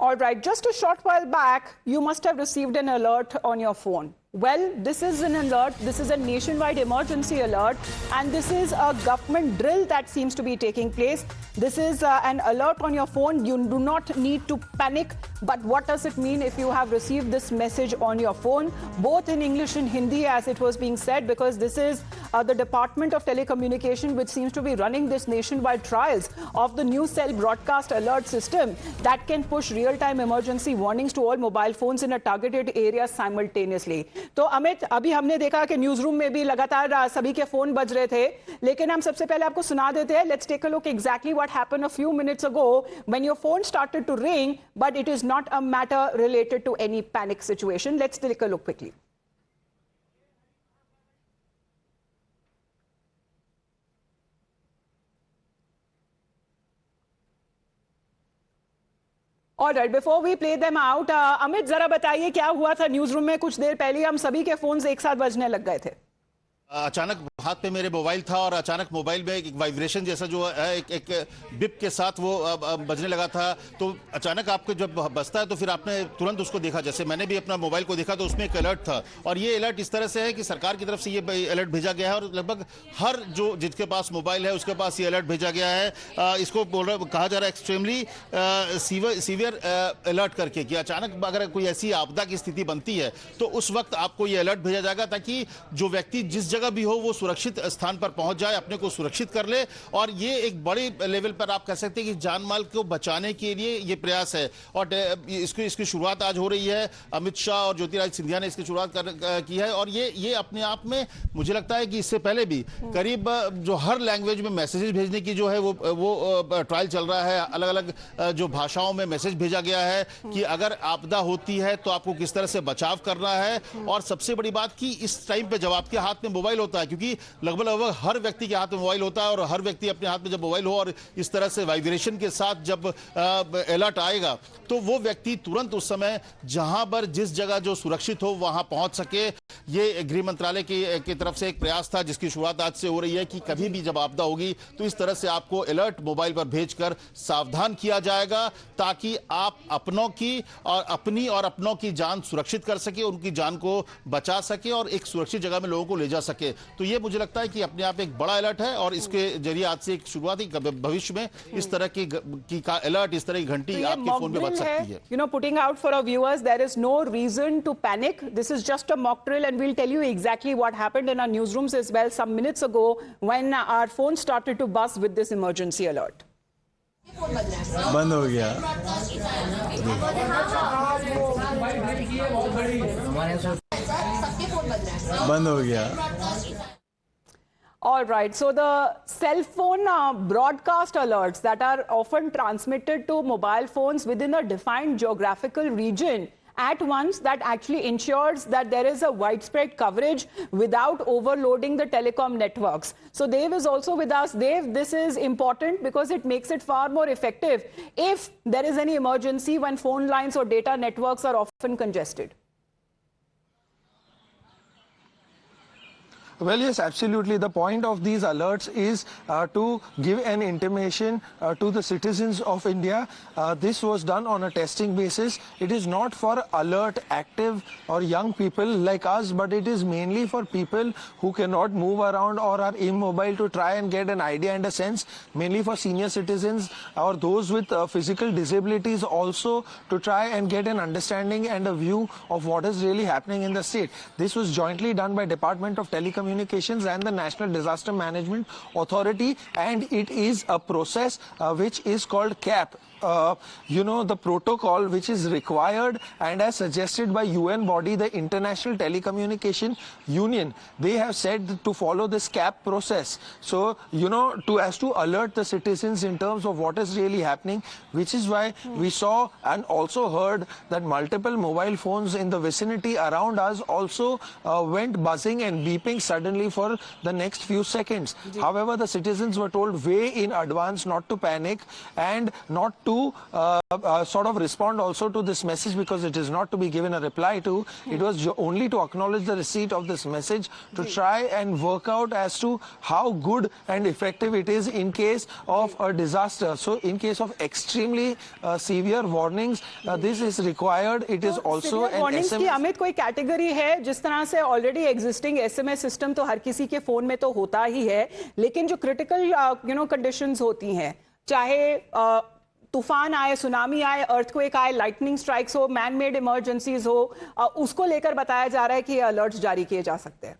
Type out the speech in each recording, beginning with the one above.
All right, just a short while back, you must have received an alert on your phone. Well, this is an alert, this is a nationwide emergency alert, and this is a government drill that seems to be taking place. This is an alert on your phone. You do not need to panic, but what does it mean if you have received this message on your phone, both in English and Hindi as it was being said, because this is the Department of Telecommunication which seems to be running this nationwide trials of the new cell broadcast alert system that can push real-time emergency warnings to all mobile phones in a targeted area simultaneously. तो अमित, अभी हमने देखा कि news room में भी लगातार सभी के फोन बज रहे थे, लेकिन हम सबसे पहले आपको सुना देते हैं. Let's take a look exactly what happened a few minutes ago when your phone started to ring, but it is not a matter related to any panic situation. Let's take a look quickly. Alright, before we play them out, Amit जरा बताइए क्या हुआ था news room में. कुछ देर पहले हम सभी के फोन्स एक साथ बजने लग गए थे. अचानक हाथ पे मेरे मोबाइल था और अचानक मोबाइल में एक वाइब्रेशन जैसा जो है एक बिप के साथ वो बजने लगा था. तो अचानक आपको जब बजता है तो फिर आपने तुरंत उसको देखा. जैसे मैंने भी अपना मोबाइल को देखा तो उसमें एक अलर्ट था, और ये अलर्ट इस तरह से है कि सरकार की तरफ से ये अलर्ट भेजा गया है और लगभग हर जो जिसके पास मोबाइल है उसके पास ये अलर्ट भेजा गया है. इसको कहा जा रहा है एक्सट्रीमली सीवियर अलर्ट करके, कि अचानक अगर कोई ऐसी आपदा की स्थिति बनती है तो उस वक्त आपको ये अलर्ट भेजा जाएगा, ताकि जो व्यक्ति जिस जगह भी हो वो सुरक्षित स्थान पर पहुंच जाए, अपने को सुरक्षित कर ले. और ये एक बड़े लेवल पर आप कह सकते हैं कि जान माल को बचाने के लिए ये प्रयास है. और इसकी शुरुआत आज हो रही है. अमित शाह और ज्योतिरादित्य सिंधिया ने इसकी शुरुआत की है. और ये अपने आप में मुझे लगता है कि इससे पहले भी करीब जो हर लैंग्वेज में मैसेजेस भेजने की जो है वो ट्रायल चल रहा है. अलग अलग जो भाषाओं में मैसेज भेजा गया है कि अगर आपदा होती है तो आपको किस तरह से बचाव करना है. और सबसे बड़ी बात कि इस टाइम पे जब आपके हाथ में मोबाइल होता है, क्योंकि लगभग हर व्यक्ति के हाथ में मोबाइल होता है, और हर व्यक्ति अपने हाथ में जब मोबाइल हो और इस तरह से वाइब्रेशन के साथ जब अलर्ट आएगा तो वो व्यक्ति तुरंत उस समय जहां पर जिस जगह जो सुरक्षित हो वहां पहुंच सके. ये गृह मंत्रालय की तरफ से एक प्रयास था जिसकी शुरुआत आज से हो रही है कि कभी भी जब आपदा होगी तो इस तरह से आपको अलर्ट मोबाइल पर भेजकर सावधान किया जाएगा, ताकि आप अपनों की और अपनों की जान सुरक्षित कर सके, उनकी जान को बचा सके और एक सुरक्षित जगह में लोगों को ले जा सके. तो ये मुझे लगता है कि अपने आप एक बड़ा अलर्ट है, और इसके जरिए आज से एक शुरुआती भविष्य में इस तरह की अलर्ट, इस तरह की घंटी आपके फोन पे बज सकती है. You know, putting out for our viewers, there is no reason to panic. This is just a mock drill, and we'll tell you exactly what happened in our newsrooms as well some minutes ago when our phone started to buzz with this emergency alert. बंद हो गया. बंद हो गया. All right, so the cell phone broadcast alerts that are often transmitted to mobile phones within a defined geographical region at once, that actually ensures that there is a widespread coverage without overloading the telecom networks. So Dev is also with us. Dev, this is important because it makes it far more effective if there is any emergency when phone lines or data networks are often congested. Well, yes, absolutely. The point of these alerts is to give an intimation to the citizens of India. This was done on a testing basis. It is not for alert, active or young people like us, but it is mainly for people who cannot move around or are immobile, to try and get an idea and a sense, mainly for senior citizens or those with physical disabilities also, to try and get an understanding and a view of what is really happening in the state. This was jointly done by Department of Telecommunications and the National Disaster Management Authority, and it is a process which is called CAP. You know, the protocol which is required and as suggested by UN body, the International Telecommunication Union, they have said to follow this CAP process. So, you know, as to alert the citizens in terms of what is really happening, which is why we saw and also heard that multiple mobile phones in the vicinity around us also went buzzing and beeping suddenly for the next few seconds. However, the citizens were told way in advance not to panic and not to sort of respond also to this message, because it is not to be given a reply to. It was only to acknowledge the receipt of this message, to try and work out as to how good and effective it is in case of a disaster. So in case of extremely severe warnings, this is required. It is also an warnings की SMS. Amit कोई category है? जिस तरह से already existing SMS system तो हर किसी के phone में तो होता ही है, लेकिन जो क्रिटिकल कंडीशंस होती हैं, चाहे तूफान आए, सुनामी आए, अर्थक्वेक आए, लाइटनिंग स्ट्राइक्स हो, मैन मेड इमरजेंसीज हो, उसको लेकर बताया जा रहा है कि ये अलर्ट जारी किए जा सकते हैं।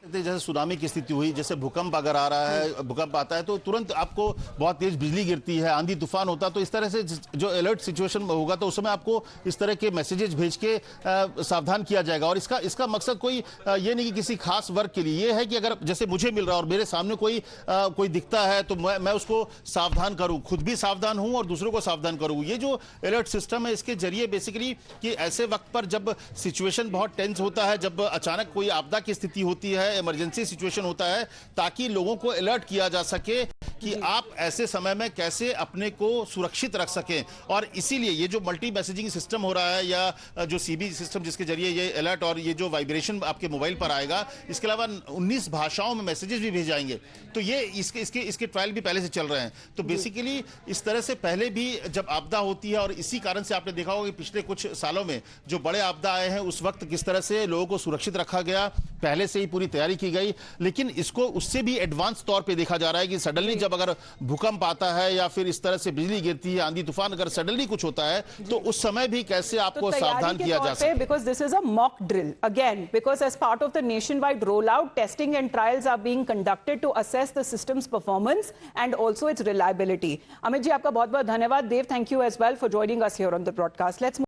जैसे सुनामी की स्थिति हुई, जैसे भूकंप अगर आ रहा है, भूकंप आता है तो तुरंत आपको बहुत तेज बिजली गिरती है, आंधी तूफान होता है, तो इस तरह से जो अलर्ट सिचुएशन होगा तो उस समय आपको इस तरह के मैसेजेस भेज के सावधान किया जाएगा। और इसका मकसद कोई ये नहीं कि किसी खास वर्ग के लिए, ये है कि अगर जैसे मुझे मिल रहा है और मेरे सामने कोई दिखता है तो मैं उसको सावधान करूं, खुद भी सावधान हूं और दूसरों को सावधान करूं। ये जो अलर्ट सिस्टम है, इसके जरिए बेसिकली कि ऐसे वक्त पर जब सिचुएशन बहुत टेंस होता है, जब अचानक कोई आपदा की स्थिति होती है, इमरजेंसी सिचुएशन होता है, ताकि लोगों को अलर्ट किया जा सके कि आप ऐसे समय में कैसे अपने को सुरक्षित रख सकें। और इसीलिए ये जो मल्टी मैसेजिंग सिस्टम हो रहा है, या जो सीबी सिस्टम जिसके जरिए ये अलर्ट और ये जो वाइब्रेशन आपके मोबाइल पर आएगा, इसके अलावा 19 भाषाओं में मैसेजेस भी भेजे जाएंगे। तो ये इसके ट्रायल भी पहले से चल रहे हैं। तो बेसिकली इस तरह से पहले भी जब आपदा होती है, और इसी कारण से आपने देखा होगा कि पिछले कुछ सालों में जो बड़े आपदा आए हैं, उस वक्त किस तरह से लोगों को सुरक्षित रखा गया, पहले से ही पूरी तैयारी की गई। लेकिन इसको उससे भी एडवांस तौर पे देखा जा रहा है कि सडनली जब अगर भूकंप आता है या फिर इस तरह से बिजली गिरती है, आंधी तूफान अगर सडनली कुछ होता है, तो उस समय भी कैसे आपको सावधान किया जा सकता है। Because this is a mock drill again, because as part of the nation wide roll out, testing and trials are being conducted to assess the system's performance and also its reliability. Amit ji, आपका बहुत बहुत धन्यवाद। Dev, thank you as well for joining us here on the broadcast. Let's